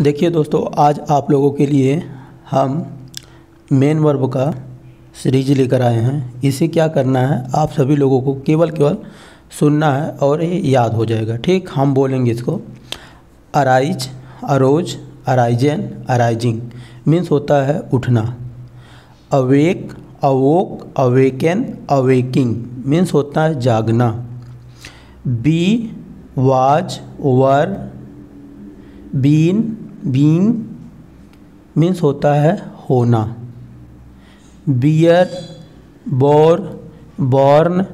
देखिए दोस्तों, आज आप लोगों के लिए हम मेन वर्ब का सीरीज लेकर आए हैं। इसे क्या करना है, आप सभी लोगों को केवल सुनना है और ये याद हो जाएगा। ठीक, हम बोलेंगे इसको। Arise, arose, arisen, arising means होता है उठना। Awake, awoke, awaken, awaking means होता है जागना। Be, was, were, been, being means होता है होना। Bear, bore, born,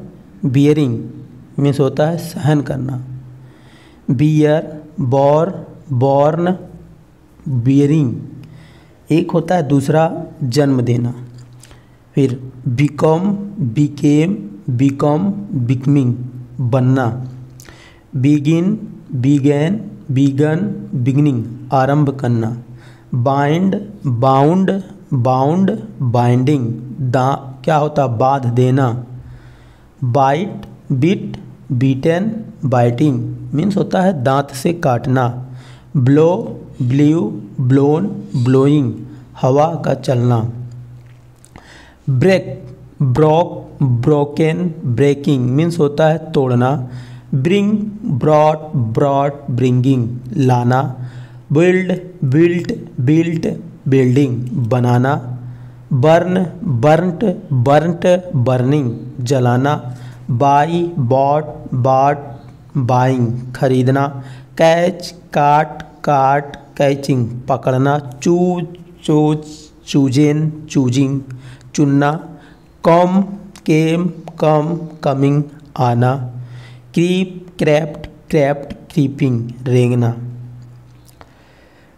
bearing means होता है सहन करना। बियर, बोर, बॉर्न, बियरिंग एक होता है दूसरा जन्म देना। फिर बिकम, बिकेम, बिकम, बिकमिंग बनना। बिगिन, बिगैन, बिगन, बिगनिंग आरंभ करना। बाइंड, बाउंड, बाउंड, बाइंडिंग क्या होता है बांध देना। Bite, bit, bitten, biting means होता है दांत से काटना। ब्लो, ब्ल्यू, ब्लोन, ब्लोइंग हवा का चलना। Break, broke, broken, breaking means होता है तोड़ना। ब्रिंग, ब्रॉट, ब्रॉट, ब्रिंगिंग लाना। बिल्ड, बिल्ट, बिल्ट, बिल्डिंग बनाना। बर्न, बर्नट, बर्नट, बर्निंग जलाना। बाई, बॉट, बाट, बाइंग खरीदना। कैच, काट, काट, कैचिंग पकड़ना। चूज, चूज, चूजेन, चूजिंग चुनना। कम, केम, कम, कमिंग आना। क्रीप, क्रैप्ट, क्रैप्ट, क्रीपिंग रेंगना।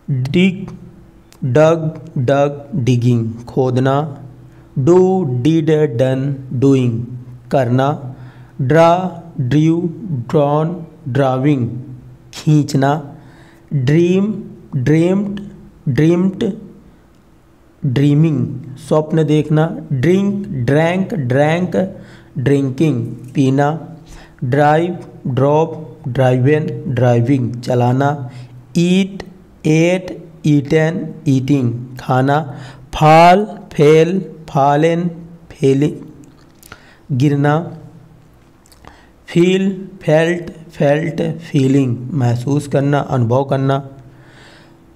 Dig, dug, dug, digging खोदना। Do, did, done, doing करना। Draw, drew, drawn, drawing खींचना। Dream, dreamed, dreamed, dreaming स्वप्न देखना। Drink, drank, drank, drinking पीना। Drive, drop, driven, driving चलाना। ईट, eight, eaten, eating खाना। फाल, fail, fallen, Fehling गिरना। फील, फेल्ट, फेल्ट, फीलिंग महसूस करना, अनुभव करना।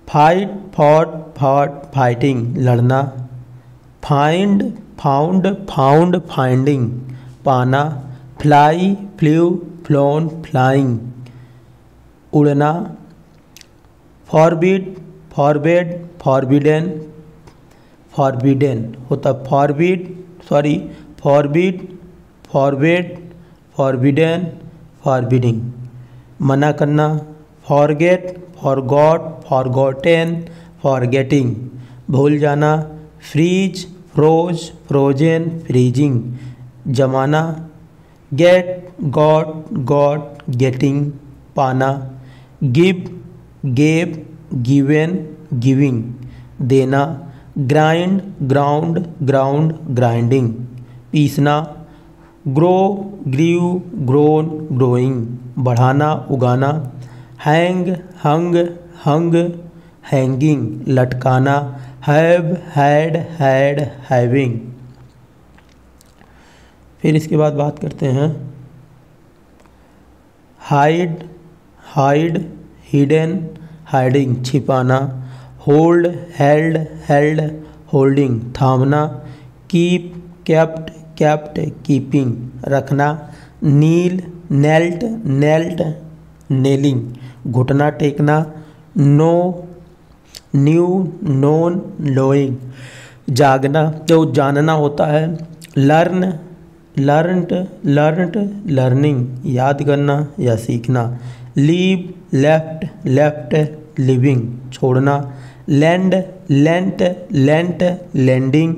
फाइट, फॉट, फॉट, फाइटिंग लड़ना। फाइंड, फाउंड, फाउंड, फाइंडिंग पाना। फ्लाई, फ्ल्यू, फ्लोन, फ्लाइंग उड़ना। फॉरबिड, फॉरबेड, फॉरबिडन, फॉरबिडन होता forbid, forbid, forbade, forbidden, forbidding मना करना। फॉरगेट, फॉरगॉट, फॉरगॉटेन, फॉरगेटिंग भूल जाना। फ्रीज, फ्रोज, फ्रोजन, फ्रीजिंग जमाना। गेट, गॉट, गॉट, गेटिंग पाना। गिव, गेव, गिवन, गिविंग देना। ग्राइंड, ग्राउंड, ग्राउंड, ग्राइंडिंग पीसना। ग्रो, ग्रीव, ग्रोन, ग्रोइंग बढ़ाना, उगाना। हैंग, हंग, हंग, हैंगिंग लटकाना। Have, had, had, having. फिर इसके बाद बात करते हैं हाइड, हाइड, हिडन, हाइडिंग छिपाना। होल्ड, हेल्ड, हेल्ड, होल्डिंग थामना। कीप, केप्ट, केप्ट, कीपिंग रखना। नील, नेल्ट, नेल्ट, नेलिंग घुटना टेकना। नो, न्यू, नोन, नोइंग जागना जो जानना होता है। लर्न, लर्नड, लर्नड, लर्निंग याद करना या सीखना। लीव, लेफ्ट, लेफ्ट, लिविंग छोड़ना। लैंड, लेंट, लेंट, लैंडिंग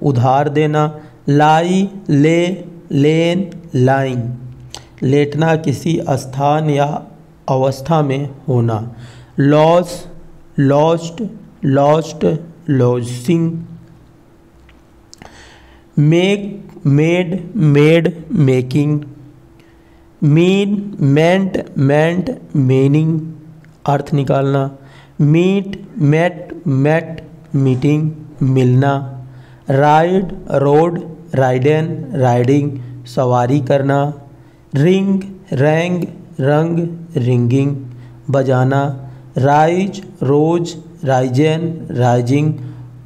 उधार देना। लाई, ले, लेन, लाइंग लेटना किसी स्थान या अवस्था में होना। Lose, lost, lost, losing. Make, made, made, making. Mean, meant, meant, meaning अर्थ निकालना। मीट मेट मेट मीटिंग मिलना, राइड रोड राइडन राइडिंग सवारी करना, रिंग रैंग रंग रिंगिंग बजाना, राइज रोज राइजन राइजिंग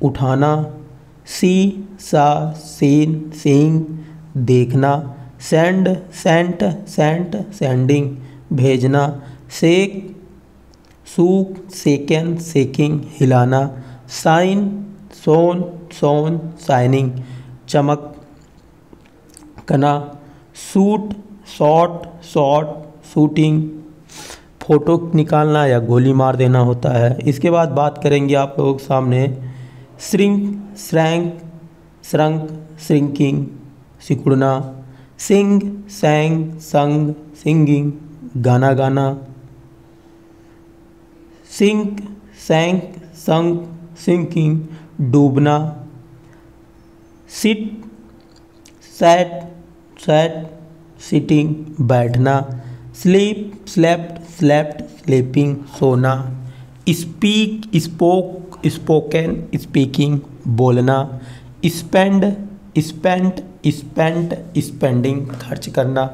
उठाना, सी सा सीन सीइंग देखना, send sent sent sending भेजना, shake shook shaken shaking हिलाना, साइन सोन सोन साइनिंग चमकना, shoot shot shot shooting photo निकालना या गोली मार देना होता है। इसके बाद बात करेंगे आप लोगों के सामने श्रिंक श्रैंक श्रंक श्रिंकिंग सिकुड़ना, सिंग सैंग संग सिंगिंग गाना गाना, सिंक सैंक संग सिंकिंग डूबना, सिट सैट सैट सिटिंग बैठना, स्लीप स्लेप्ट स्लेप्ट स्लीपिंग सोना, स्पीक स्पोक स्पोकन स्पीकिंग बोलना, स्पेंड स्पेंट स्पेंट स्पेंडिंग खर्च करना,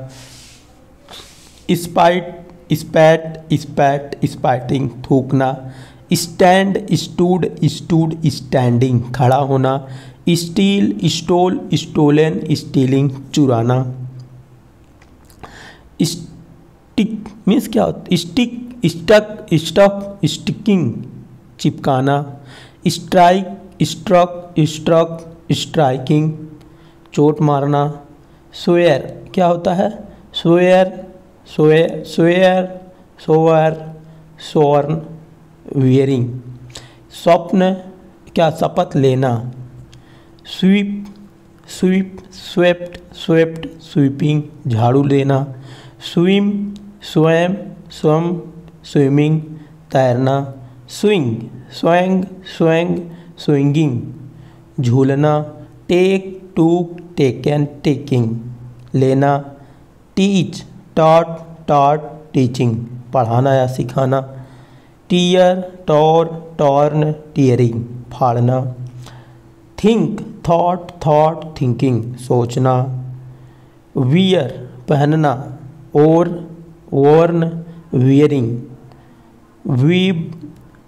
स्पाइट स्पैट स्पैट स्पाइटिंग थूकना, स्टैंड स्टूड स्टूड स्टैंडिंग खड़ा होना, स्टील स्टोल स्टोलन स्टीलिंग चुराना, स्टिक मीन्स क्या होता है, स्टिक स्टक स्टफ स्टिकिंग चिपकाना, स्ट्राइक स्ट्रक स्ट्रक स्ट्राइकिंग चोट मारना, स्वेयर क्या होता है, swear swear swear swore sworn swearing, स्वप्न क्या शपथ लेना, sweep sweep swept swept sweeping झाड़ू लेना, स्विम स्वयं स्वम स्विमिंग तैरना, स्विंग स्वैंग स्वैंग स्विंगिंग झूलना, टेक टूक टेकन टेकिंग लेना, टीच टॉट टॉट टीचिंग पढ़ाना या सिखाना, टीयर टॉर टॉर्न टीयरिंग फाड़ना, थिंक थॉट थॉट थिंकिंग सोचना, वियर पहनना, और worn wearing, weave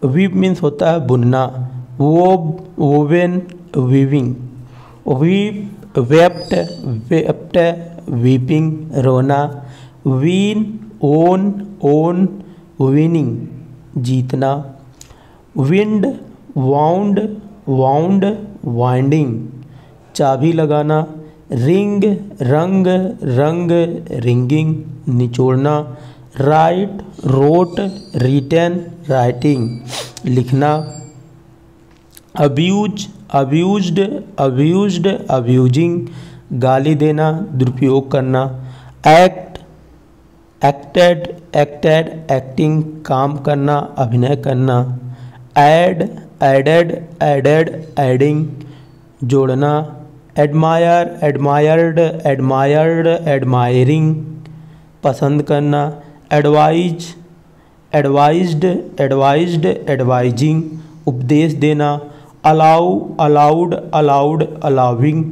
weave means होता है बुनना, wove woven weaving, weep wept wept weeping रोना, वीन ओन ओन विनिंग जीतना, विंड वाउंड वाउंड वाइंडिंग चाबी लगाना, रिंग रंग रंग रिंगिंग निचोड़ना, राइट रोट रिटन राइटिंग लिखना, अब्यूज अब्यूज्ड अब्यूज्ड अब्यूजिंग गाली देना दुरुपयोग करना, एक्ट एक्टेड एक्टेड एक्टिंग काम करना अभिनय करना, ऐड एडेड एडेड एडिंग जोड़ना, एडमायर एडमायर्ड एडमायर्ड एडमायरिंग पसंद करना, एडवाइज एडवाइज्ड एडवाइज्ड एडवाइजिंग उपदेश देना, अलाउ अलाउड अलाउड अलाउिंग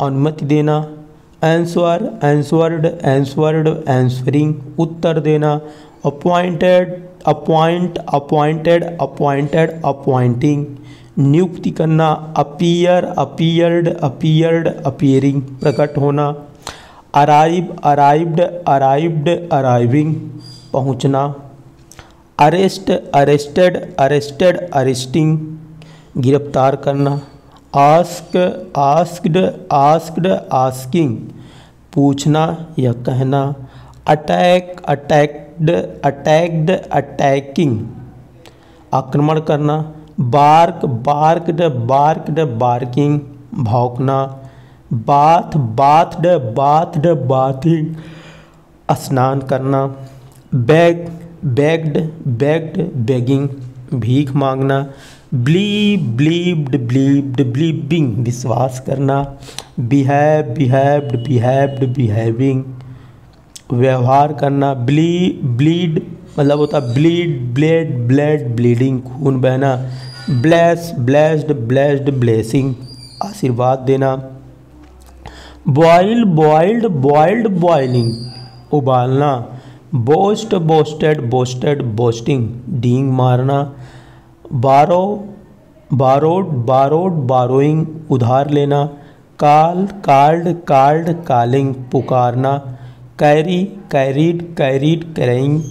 अनुमति देना, आंसर आंसवर्ड आंसवर्ड आंसरिंग उत्तर देना, appointed appoint appointed appointed appointing नियुक्ति करना, अपीयर अपीयर्ड अपीयर्ड अपीयरिंग प्रकट होना, अराइव अराइव्ड अराइव्ड अराइविंग पहुंचना, अरेस्ट अरेस्टेड अरेस्टेड अरेस्टिंग गिरफ्तार करना, आस्क आस्क्ड आस्क्ड आस्किंग पूछना या कहना, अटैक अटैक्ड अटैक्ड अटैकिंग आक्रमण करना, बार्क बार्क्ड बार्क्ड बार्किंग भौंकना, बाथ बाथड बाथड बाथिंग स्नान करना, बैग बेग्ड बेग्ड बेगिंग भीख मांगना, ब्लीव ब्लीव्ड ब्लीव्ड ब्लीविंग विश्वास करना, बिहेव बिहेव्ड बिहेव्ड बिहेविंग व्यवहार करना, ब्लीड मतलब होता है ब्लीड, ब्लेड, ब्लेड, ब्लीडिंग, खून बहना। ब्लेस, ब्लेस्ड, ब्लेस्ड, ब्लेसिंग, आशीर्वाद देना। बॉयल, बॉइल्ड, बॉइल्ड, बॉइलिंग, उबालना। बोस्ट, बोस्टेड, बोस्टेड, बोस्टिंग, डींग मारना। बारो, बारोड, बारोड, बारोइंग, उधार लेना। काल, कार्ड, कार्ड, कालिंग, पुकारना। कैरी, कैरीड, कैरीड, कैरिंग,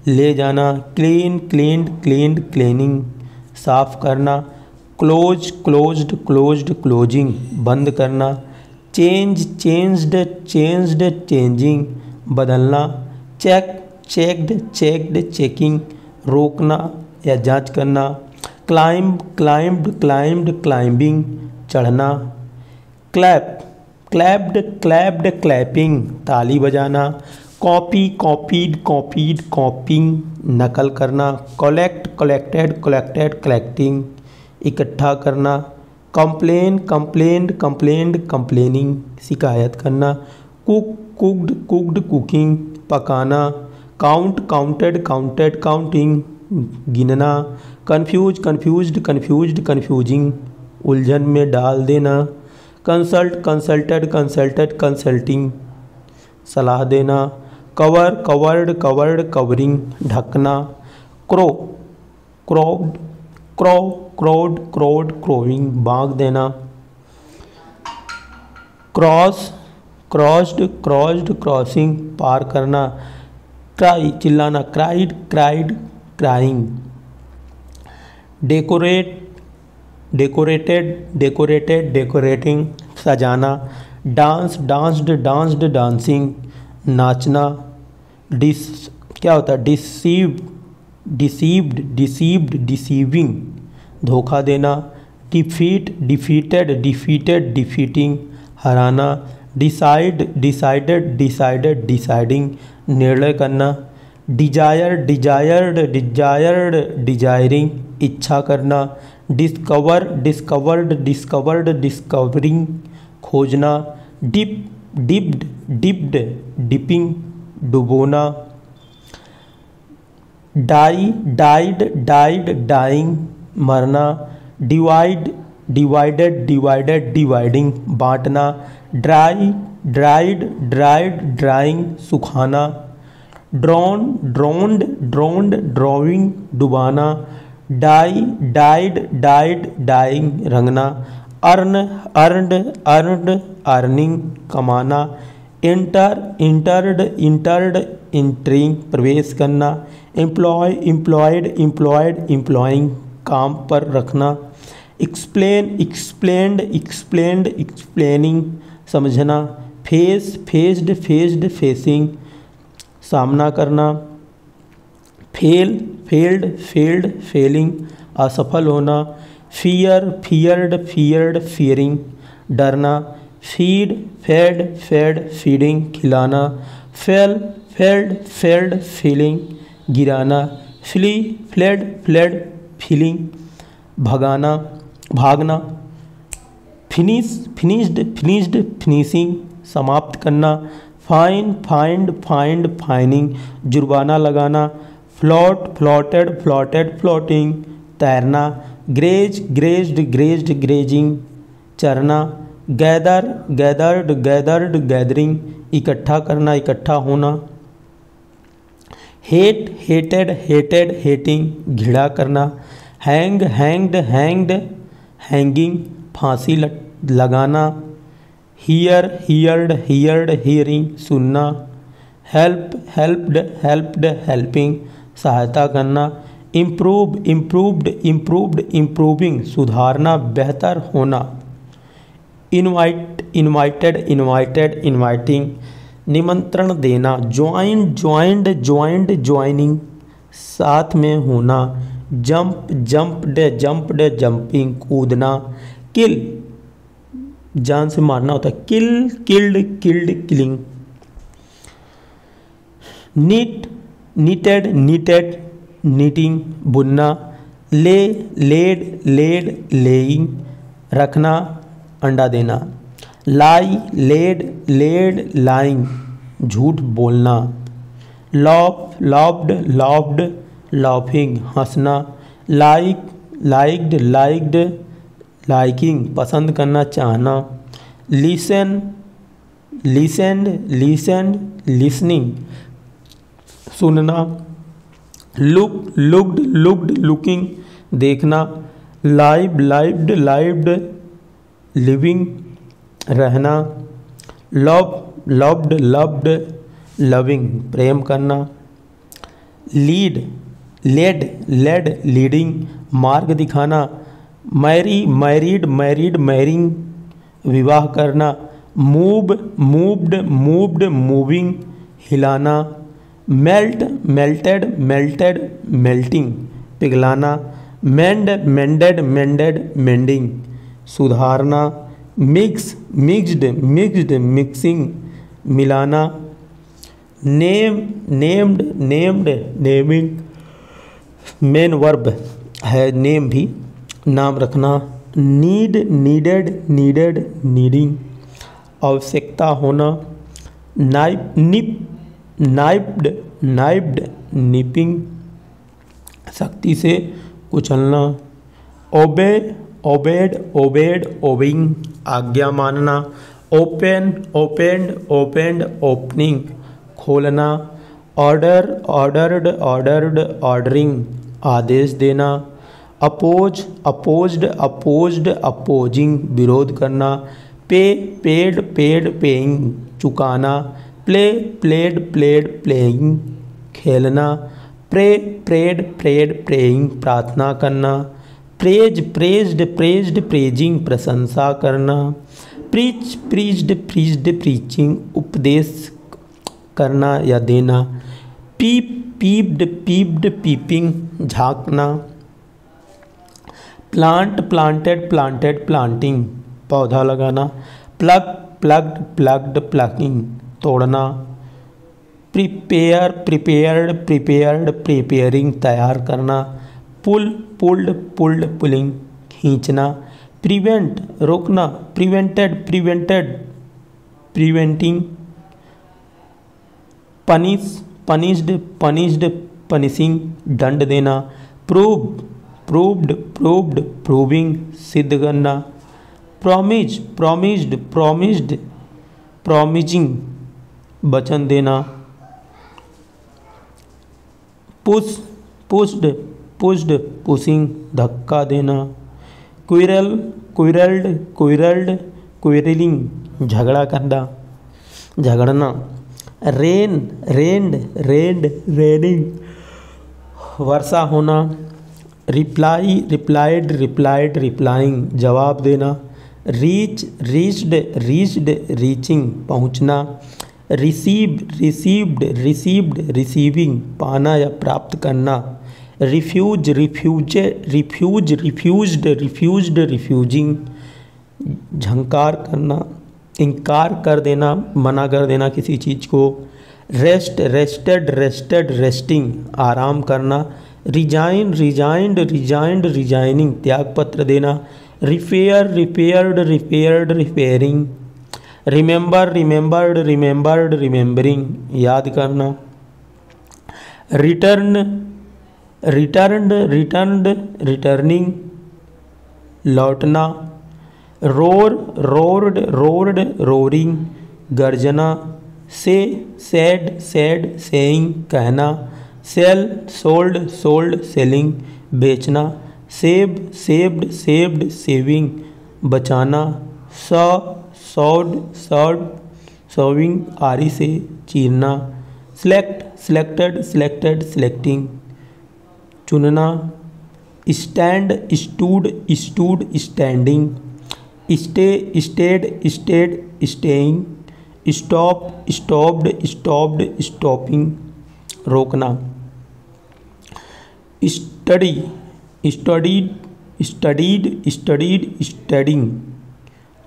ले जाना। क्लीन, क्लीन्ड, क्लीन्ड, क्लीनिंग, साफ करना। क्लोज, क्लोज्ड, क्लोज्ड, क्लोजिंग, बंद करना। चेंज, चेंज्ड, चेंज्ड, चेंजिंग, बदलना। चेक, चेक्ड, चेक्ड, चेकिंग, रोकना या जांच करना। क्लाइंब, क्लाइंब्ड, क्लाइंब्ड, क्लाइंबिंग, चढ़ना। क्लैप, क्लैप्ड, क्लैप्ड, क्लैपिंग, ताली बजाना। कॉपी, कॉपीड, कॉपीड, कॉपिंग, नकल करना। कलेक्ट, कलेक्टेड, कलेक्टेड, कलेक्टिंग, इकट्ठा करना। कंप्लेन, कंप्लेंड, कंप्लेंड, कंप्लेनिंग, शिकायत करना। कुक, कुक्ड, कुक्ड, कुकिंग, पकाना। काउंट, काउंटेड, काउंटेड, काउंटिंग, गिनना। कंफ्यूज, कंफ्यूज्ड, कंफ्यूज्ड, कंफ्यूजिंग, उलझन में डाल देना। कंसल्ट, कंसल्टेड, कंसल्टेड, कंसल्टिंग, सलाह देना। कवर, कवर्ड, कवर्ड, कवरिंग, ढकना। क्रो, क्रोव्ड, क्रो, क्रोड, क्रोड, क्रोइंग, बांग देना। क्रॉस, क्रॉस्ड, क्रॉस्ड, क्रॉसिंग, पार करना। क्राई, चिल्लाना। Cried, cried, crying. Decorate, decorated, decorated, decorating, सजाना। डांस, डांस्ड, डांस्ड, डांसिंग, नाचना। डिस, क्या होता है? डिसीव, डिसीव्ड, डिसीव्ड, डिसीविंग, धोखा देना। डिफीट, डिफीटेड, डिफीटेड, डिफीटिंग, हराना। डिसाइड, डिसाइडेड, डिसाइडेड, डिसाइडिंग, निर्णय करना। डिजायर, डिजायर्ड, डिजायर्ड, डिजायरिंग, इच्छा करना। डिस्कवर, डिस्कवर्ड, डिस्कवर्ड, डिस्कवरिंग, खोजना। डिप, डिप्ड, डिप्ड, डिपिंग, डुबोना। डाई, डाइड, डाइड, डाइंग, मरना। डिवाइड, डिवाइडेड, डिवाइडेड, डिवाइडिंग, बांटना। ड्राई, ड्राइड, ड्राइड, ड्राइंग, सुखाना। Drown, drowned, drowned, drowning, डुबाना। डाई, डाइड, डाइड, डाइंग, रंगना। Earn, earned, earned, earning, कमाना। Enter, entered, entered, entering, प्रवेश करना। Employ, employed, employed, employing, काम पर रखना। एक्सप्लेन, एक्सप्लेन्ड, एक्सप्लेन्ड, एक्सप्लेनिंग, समझना। फेस, फेस्ड, फेस्ड, फेसिंग, सामना करना। फेल, फेल्ड, फेल्ड, फेलिंग, असफल होना। फियर, फियर्ड, फियर्ड, फियरिंग, डरना। फीड, फेड, फेड, फीडिंग, खिलाना। फेल, फेल्ड, फेल्ड, फीलिंग, गिराना। फ्ली, फ्लेड, फ्लेड, फीलिंग, भगाना, भागना। फिनिश, फिनिश्ड, फिनिश्ड, फिनिशिंग, समाप्त करना। फाइन, फाइंड, फाइंड, फाइनिंग, जुर्माना लगाना। फ्लॉट, फ्लॉटेड, फ्लॉटेड, फ्लॉटिंग, तैरना। ग्रेज, ग्रेज्ड, ग्रेज्ड, ग्रेजिंग, चरना। गैदर, गैदर्ड, गैदर्ड, गैदरिंग, इकट्ठा करना, इकट्ठा होना। हेट, हेटेड, हेटेड, हेटिंग, घिरा करना। हैंग, हैंग्ड, हैंग्ड, हैंगिंग, फांसी लगाना। हियर, हियर्ड, हियर्ड, हियरिंग, सुनना। हेल्प, हेल्प्ड, हेल्प्ड, हेल्पिंग, सहायता करना। इम्प्रूव, इम्प्रूव्ड, इम्प्रूव्ड, इम्प्रूविंग, सुधारना, बेहतर होना। इनवाइट, इनवाइटेड, इनवाइटेड, इनवाइटिंग, निमंत्रण देना। ज्वाइन, ज्वाइंड, ज्वाइंड, ज्वाइनिंग, साथ में होना। जंप, जंप्ड, जंप्ड, जंपिंग, कूदना। किल, जान से मारना होता है। Kill, killed, killed, killing. Knit, knitted, knitted, knitting, बुनना। ले, लेड, लेड, लेइंग, रखना, अंडा देना। लाई, लेड, लेड, लाइंग, झूठ बोलना। लॉफ, लॉफ्ड, लॉफ्ड, लॉफिंग, हंसना। लाइक, लाइक्ड, लाइक्ड, लाइकिंग, पसंद करना, चाहना। लिसन, लिसेंड, लिसेंड, लिसनिंग, सुनना। लुक, लुक्ड, लुक्ड, लुकिंग, देखना। लाइव, लाइव्ड, लाइव्ड, लिविंग, रहना। लव, लव्ड, लव्ड, लविंग, प्रेम करना। लीड, लेड, लेड, लीडिंग, मार्ग दिखाना। मैरी, मैरिड, मैरिड, मैरिंग, विवाह करना। मूव, मूव्ड, मूव्ड, मूविंग, हिलाना। मेल्ट, मेल्टेड, मेल्टेड, मेल्टिंग, पिघलाना। मेंड, मेंडेड, मेंडेड, मेंडिंग, सुधारना। मिक्स, मिक्स्ड, मिक्स्ड, मिक्सिंग, मिलाना। Name, named, named, naming, main verb है नेम भी, नाम रखना। नीड, नीडेड, नीडेड, नीडिंग, आवश्यकता होना। नाइप, निप, नाइप्ड, नाइप्ड, निपिंग, सख्ती से कुचलना। ओबे, ओबेड, ओबेड, ओबिंग, आज्ञा मानना। ओपन, ओपेंड, ओपेंड, ओपनिंग, खोलना। ऑर्डर, ऑर्डर्ड, ऑर्डर्ड, ऑर्डरिंग, आदेश देना। अपोज, अपोज्ड, अपोज्ड, अपोजिंग, विरोध करना। पे, पेड, पेड, पेइंग, चुकाना। प्ले, प्लेड, प्लेड, प्लेइंग, खेलना। प्रे, प्रेड, प्रेड, प्रेइंग, प्रार्थना करना। प्रेज, प्रेज्ड, प्रेज्ड, प्रेजिंग, प्रशंसा करना। प्रीच, प्रीच्ड, प्रीच्ड, प्रीचिंग, उपदेश करना या देना। पीप, पीप्ड, पीप्ड, पीपिंग, झांकना। प्लांट, प्लांटेड, प्लांटेड, प्लांटिंग, पौधा लगाना। प्लग, प्लग्ड, प्लग्ड, प्लगिंग, तोड़ना। प्रिपेयर, प्रिपेयर्ड, प्रिपेयर्ड, प्रिपेयरिंग, तैयार करना। पुल, पुल्ड, पुल्ड, पुलिंग, खींचना। प्रिवेंट, रोकना। Prevented, prevented, preventing. Punish, punished, punished, punishing, दंड देना। प्रूव, प्रूव्ड, प्रूव्ड, प्रूविंग, सिद्ध करना। प्रॉमिज, प्रॉमिज्ड, प्रॉमिज्ड, प्रॉमिजिंग, वचन देना। पुश, पुश्ड, पुश्ड, पुशिंग, धक्का देना। क्विरल, क्विरल्ड, क्विरल्ड, क्विरलिंग, झगड़ा करना, झगड़ना। रेन, रेंड, रेंड, रेनिंग, वर्षा होना। रिप्लाई, रिप्लाइड, रिप्लाइड, रिप्लाइंग, जवाब देना। रीच, रीच्ड, रीच्ड, रीचिंग, पहुंचना। रिसीव, रिसीव्ड, रिसीव्ड, रिसीविंग, पाना या प्राप्त करना। Refuse, refuse, refuse, refused, refused, refusing, झंकार करना, इनकार कर देना, मना कर देना किसी चीज़ को। रेस्ट, रेस्टेड, रेस्टेड, रेस्टिंग, आराम करना। रिजाइन, रिजाइंड, रिजाइंड, रिजाइनिंग, त्यागपत्र देना। Repair, repaired, repaired, repairing. Remember, remembered, remembered, remembering, याद करना। रिटर्न, रिटर्न्ड, रिटर्न्ड, रिटर्निंग, लौटना। रोर, रोर्ड, रोर्ड, रोरिंग, गर्जना। से, सेड, सेड, सेइंग, कहना। सेल, सोल्ड, सोल्ड, सेलिंग, बेचना। सेव, सेव्ड, सेव्ड, सेविंग, बचाना। Saw, sawed, sawed, sawing, आरी से चीरना। सेलेक्ट, सेलेक्टेड, सेलेक्टेड, सेलेक्टिंग, चुनना। Stand, stood, stood, standing. Stay, stayed, stayed, staying. Stop, stopped, stopped, stopping, रोकना। Study, studied, studied, studied, studying,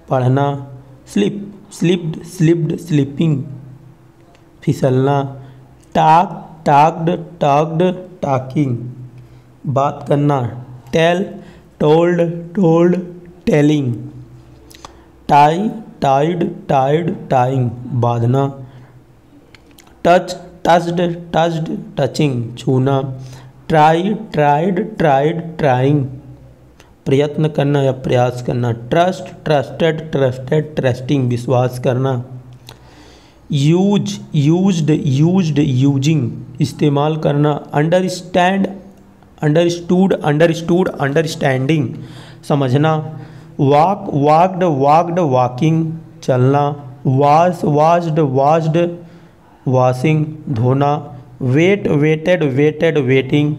पढ़ना। Slip, slipped, slipped, slipping, फिसलना। Talk, talked, talked, talking, बात करना। Tell, told, told, telling. Tie, tied, tied, tying, बांधना। Touch, touched touched touching छूना, try tried tried trying प्रयत्न करना या प्रयास करना, ट्रस्ट ट्रस्टेड ट्रस्टेड ट्रस्टिंग विश्वास करना, यूज यूज्ड यूज्ड यूजिंग इस्तेमाल करना, अंडरस्टैंड अंडरस्टूड अंडरस्टूड अंडरस्टैंडिंग समझना, वॉक वॉकड वॉकड वॉकिंग चलना, वॉश वाश्ड वाश्ड वॉशिंग धोना, वेट वेटेड वेटेड वेटिंग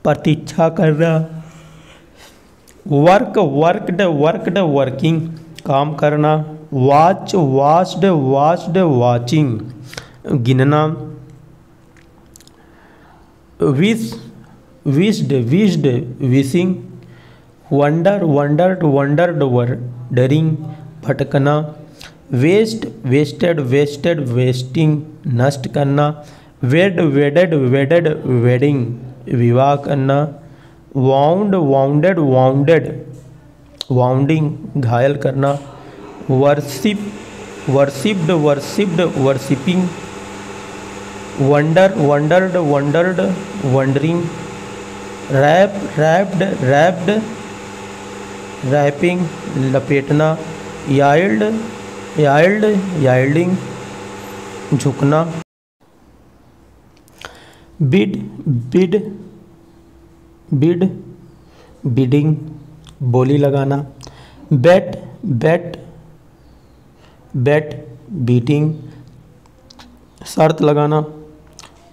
प्रतीक्षा करना, वर्क वर्कड वर्कड वर्किंग काम करना, वॉच वॉच्ड वॉच्ड वॉचिंग गिनना, wish wished wished wishing, wonder wondered wondered wondering भटकना, waste wasted wasted wasting नष्ट करना, वेड वेडेड वेडेड वेडिंग विवाह करना, वाउंड वाउंडेड वाउंडेड वाउंडिंग घायल करना, worship worshipped worshipped worshipping, wonder wondered wondered wondering, wrap wrapped wrapped wrapping लपेटना, yield yield yielding झुकना, bid bid bid bidding बोली लगाना, बेट बेट बेट बीटिंग शर्त लगाना,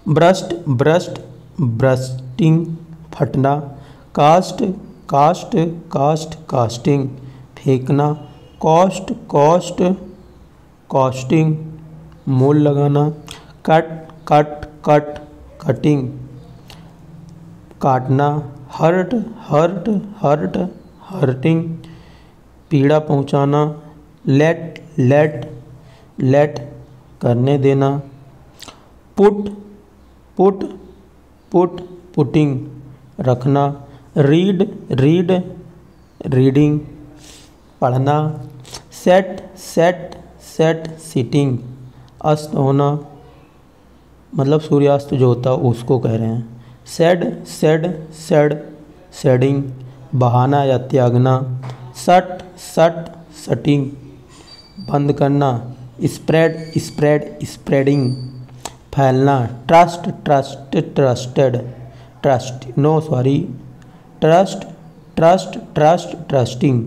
ब्रस्ट ब्रस्ट ब्रस्टिंग फटना, कास्ट कास्ट कास्ट कास्टिंग फेंकना, कॉस्ट कॉस्ट कॉस्टिंग मोल लगाना, कट कट कट कटिंग काटना, हर्ट हर्ट हर्ट हर्टिंग पीड़ा पहुंचाना, लेट लेट लेट करने देना, पुट पुट पुट पुटिंग रखना, रीड रीड रीडिंग पढ़ना, सेट सेट सेट सिटिंग अस्त होना मतलब सूर्यास्त जो होता है उसको कह रहे हैं, सेड सेड सेड सेडिंग बहाना या त्यागना, सट सट सटिंग बंद करना, स्प्रेड स्प्रेड स्प्रेडिंग फैलना, trust trust trusted trust no sorry trust trust trust trusting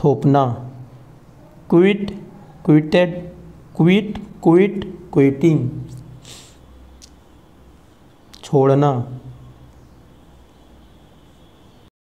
थोपना, quit quitted quit quit quitting छोड़ना,